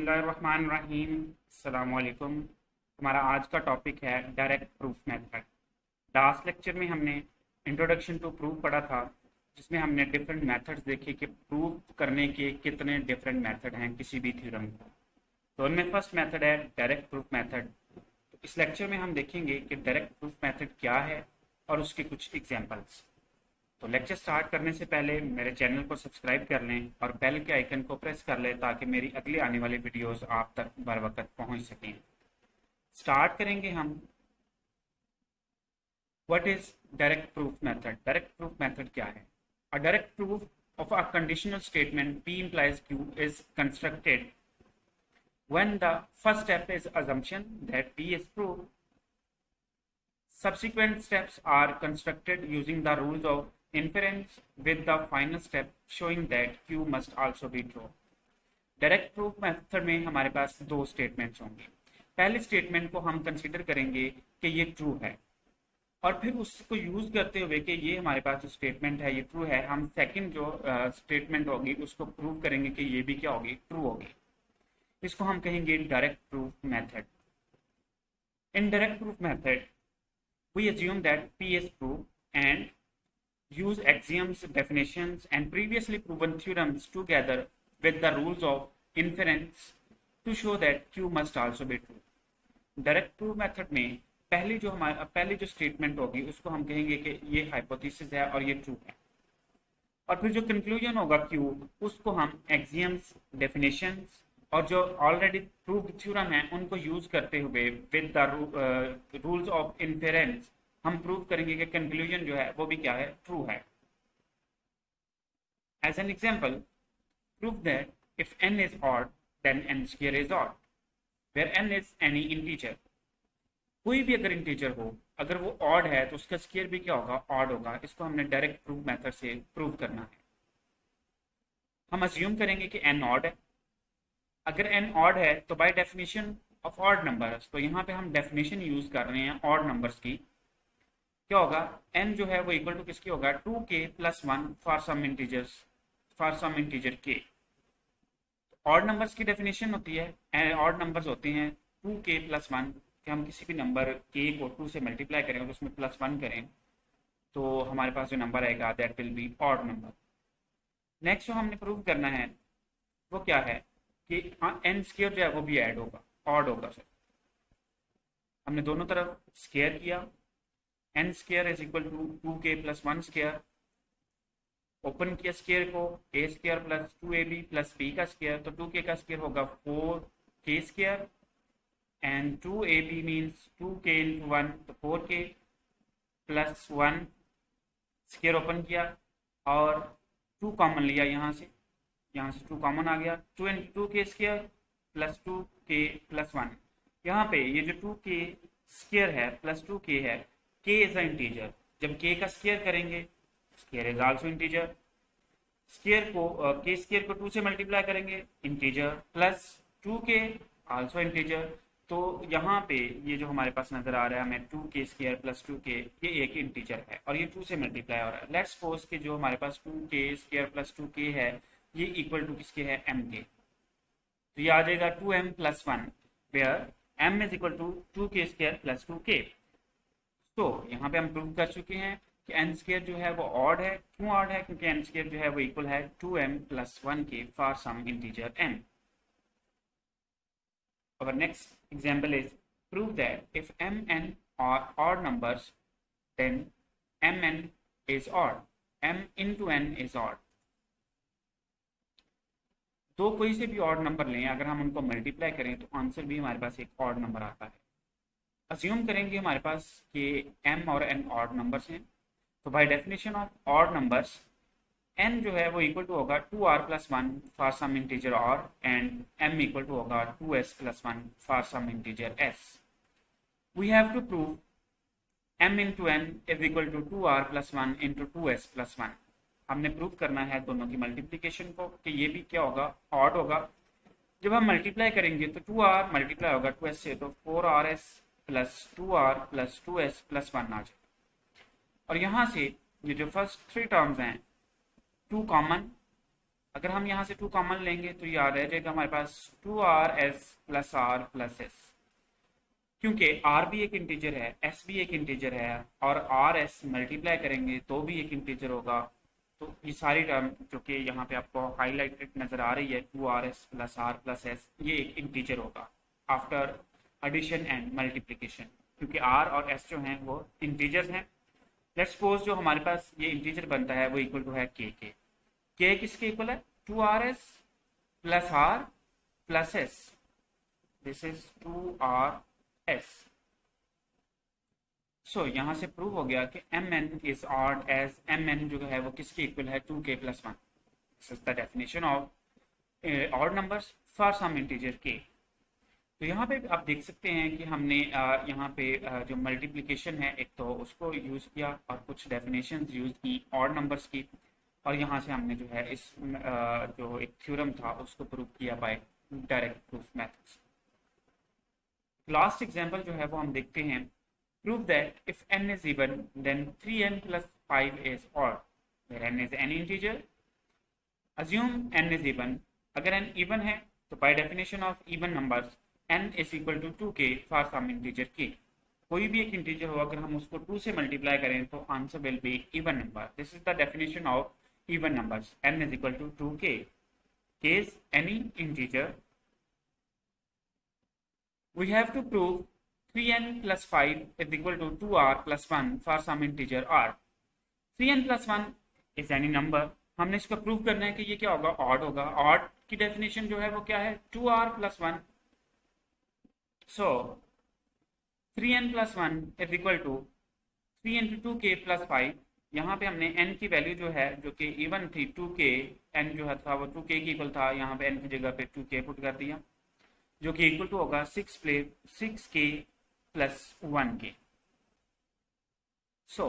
बिस्मिल्लाहिर्रहमानिर्रहीम। अस्सलाम वालेकुम। हमारा आज का टॉपिक है direct proof method. Last lecture में हमने इंट्रोडक्शन टू प्रूफ पढ़ा था, जिसमें हमने डिफरेंट मेथड्स देखे कि प्रूफ करने के कितने डिफरेंट मेथड हैं किसी भी थ्योरम को। तो उनमें फर्स्ट मेथड है डायरेक्ट प्रूफ मेथड। तो इस लेक्चर में हम देखेंगे कि डायरेक्ट प्रूफ मेथड क्या है और उसके कुछ एग्जांपल्स। तो लेक्चर स्टार्ट करने से पहले मेरे चैनल को सब्सक्राइब कर लें और बेल के आइकन को प्रेस कर लें ताकि मेरी अगली आने वाली वीडियोस आप तक बर वक्त पहुंच सकें। स्टार्ट करेंगे हम। What is direct proof method? Direct proof method क्या है? अ direct proof of a conditional statement P implies Q is constructed when the first step is assumption that P is true. Subsequent steps are constructed using the rules of inference with the final step showing that Q must also be true. Direct proof method में हमारे पास दो statements होंगे। पहले statement को हम consider करेंगे कि ये ट्रू है, और फिर उसको यूज करते हुए कि ये हमारे पास जो स्टेटमेंट है ये ट्रू है, हम सेकंड जो स्टेटमेंट होगी उसको प्रूव करेंगे कि ये भी क्या होगी, ट्रू होगी। इसको हम कहेंगे direct proof method. In direct proof method we assume that P is true and use axioms, definitions and previously proven theorems together with the rules of inference to show that Q must also be true. Direct proof method में पहली जो statement होगी उसको हम कहेंगे कि ये hypothesis है और ये ट्रू है, और फिर जो कंक्लूजन होगा Q उसको हम एक्सियम्स, डेफिनेशंस और जो ऑलरेडी प्रूव्ड थ्योरम है उनको यूज करते हुए with the rules of inference हम प्रूव करेंगे कि कंक्लूजन जो है वो भी क्या है, ट्रू है। As an example, prove that if n is odd then n square is odd where n is any integer। कोई भी अगर इंटीजर हो, अगर वो ऑड है तो उसका स्क्वायर भी क्या होगा, ऑड होगा। इसको हमने डायरेक्ट प्रूफ मेथड से प्रूव करना है। हम अज्यूम करेंगे कि n ऑड है। अगर n ऑड है तो by definition of odd numbers, तो यहाँ पे हम डेफिनेशन यूज कर रहे हैं ऑड नंबर्स की। क्या होगा, n जो है वो इक्वल टू किसकी होगा, 2k + 1 for some integer k। Odd numbers की डेफिनेशन होती है, ऑड नंबर्स होते हैं 2k + 1, कि हम किसी भी नंबर k को 2 से मल्टीप्लाई करें और उसमें +1 करें तो हमारे पास जो नंबर आएगा that will be odd number. Next जो हमने प्रूव करना है वो क्या है कि n स्क्वायर जो है वो भी ऐड होगा, ऑड होगा। सर हमने दोनों तरफ स्क्वायर किया, n square is equal to 2k + 1 square. Open किया स्क्वायर को, a स्क्वायर + 2ab + b का स्क्वायर, तो 2k का स्क्वायर होगा 4k square and 2ab means 2k × 1 तो 4k + 1 स्क्वायर ओपन किया और 2 कॉमन लिया, यहाँ से 2 कॉमन आ गया, 2 × 2k स्क्वायर + 2k + 1। यहाँ पे ये जो 2k स्क्वायर है + 2k है, k इज अ इंटीजर। जब k का स्क्वायर करेंगे, square is also integer. Square को k स्क्वायर को 2 से मल्टीप्लाई करेंगे, integer, plus 2k also integer. तो यहाँ पे ये जो हमारे पास नजर आ रहा है हमें 2k स्क्वायर + 2k, ये एक इंटीजर है और ये 2 से मल्टीप्लाई हो रहा है। लेट्स सपोज कि जो हमारे पास 2k स्क्वायर + 2k है ये इक्वल टू किसके है, m के। तो ये आ जाएगा 2m + 1 where m is equal to 2k square + 2k। तो यहाँ पे हम प्रूव कर चुके हैं कि n स्क्वायर जो है वो ऑड है। क्यों ऑड है? क्योंकि n स्क्वायर जो है वो इक्वल है 2m + 1k for some integer m। Our next example is prove that if mn are odd numbers then mn is odd, m into n is odd। दो कोई से भी ऑड नंबर लें, अगर हम उनको मल्टीप्लाई करें तो आंसर भी हमारे पास एक ऑड नंबर आता है। अज्यूम करेंगे हमारे पास कि m और n ऑड नंबर्स हैं, तो by definition of odd numbers n जो है वो इक्वल टू होगा 2r + 1 for some integer r and m equal to होगा 2s + 1 for some integer s। We have to prove m into n is equal to 2r + 1 into 2s + 1। हमने prove करना है दोनों की मल्टीप्लिकेशन को कि ये भी क्या होगा, ऑड होगा। जब हम मल्टीप्लाई करेंगे तो 2r मल्टीप्लाई होगा 2s से, तो 4rs + 2r + 2s + 1 आ जाएगा। और यहाँ से ये जो फर्स्ट 3 टर्म्स हैं 2 कॉमन अगर हम यहाँ से 2 कॉमन लेंगे तो याद रह जाएगा हमारे पास 2rs plus r plus s, क्योंकि r भी एक इंटीजर है, s भी एक इंटीजर है, और r s मल्टीप्लाई करेंगे तो भी एक इंटीजर होगा। तो ये सारी टर्म जो कि यहाँ पे आपको हाईलाइटेड नजर आ रही है 2rs plus r plus S, ये एक इंटीजर होगा आफ्टर एडिशन एंड मल्टीप्लिकेशन, क्योंकि r और s जो हैं वो इंटीजर्स हैं। लेट्स सपोज जो हमारे पास ये इंटीजर बनता है वो इक्वल टू है के किसके इक्वल है 2rs plus r plus s, this is 2rs। So यहाँ से प्रूव हो गया कि m n is odd as m n जो है वो किसके इक्वल है 2k plus 1। This is the definition of odd numbers for some integer k। तो यहाँ पे आप देख सकते हैं कि हमने यहाँ पे जो मल्टीप्लिकेशन है एक तो उसको यूज़ किया और कुछ डेफिनेशंस यूज़ की ऑड नंबर्स की, और यहाँ से हमने जो है इस जो एक थ्योरम था उसको प्रूव किया by direct proof methods. Last example जो है वो हम देखते हैं। Prove that if n is even then 3n plus 5 is odd where n is any integer। assume n is even, अगर n इवन है तो by definition of even numbers n is equal to 2k for some integer k। कोई भी एक integer हो अगर हम उसको 2 से मल्टीप्लाई करें तो answer will be even number. This is the definition of even numbers, n is equal to 2k, k is any integer। we have to prove 3n plus 5 is equal to 2r plus 1 for some integer r। 3n plus 1 is any number, हमने इसको prove करना है कि ये क्या होगा odd होगा। Odd की डेफिनेशन जो है वो क्या है 2r plus 1। So 3n plus 1 is equal to 3 into 2k plus 5। यहाँ पे हमने n की वैल्यू जो है जो कि इवन थी 2k, n जो है था वो 2k की इक्वल था, यहाँ पे n की जगह पे 2k पुट कर दिया जो कि इक्वल टू होगा 6k प्लस 1k। सो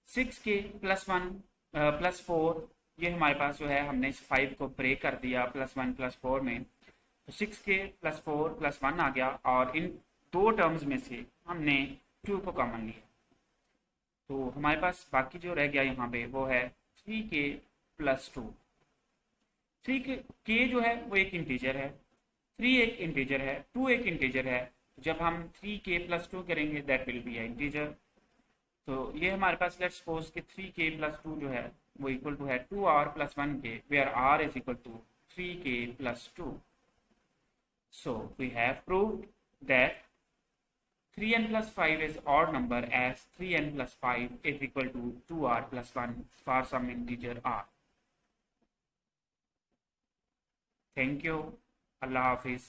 6k प्लस 1 प्लस 4, ये हमारे पास जो है हमने इस 5 को ब्रेक कर दिया प्लस 1 प्लस 4 में, तो 6k प्लस 4 प्लस 1 आ गया, और इन दो टर्म्स में से हमने 2 को कॉमन लिया, तो हमारे पास बाकी जो रह गया यहाँ पे वो है 3k प्लस 2। 3k जो है वो एक इंटीजर है, 3 एक इंटीजर है, 2 एक इंटीजर है, जब हम 3k प्लस 2 करेंगे that will be a integer. तो ये हमारे पास लेट्स सपोज कि 3k प्लस 2 जो है वो इक्वल टू है 2r plus 1k where r is equal to 3k plus 2। So we have proved that 3n plus 5 is odd number as 3n plus 5 is equal to 2r plus 1 for some integer r। Thank you. Allah Hafiz.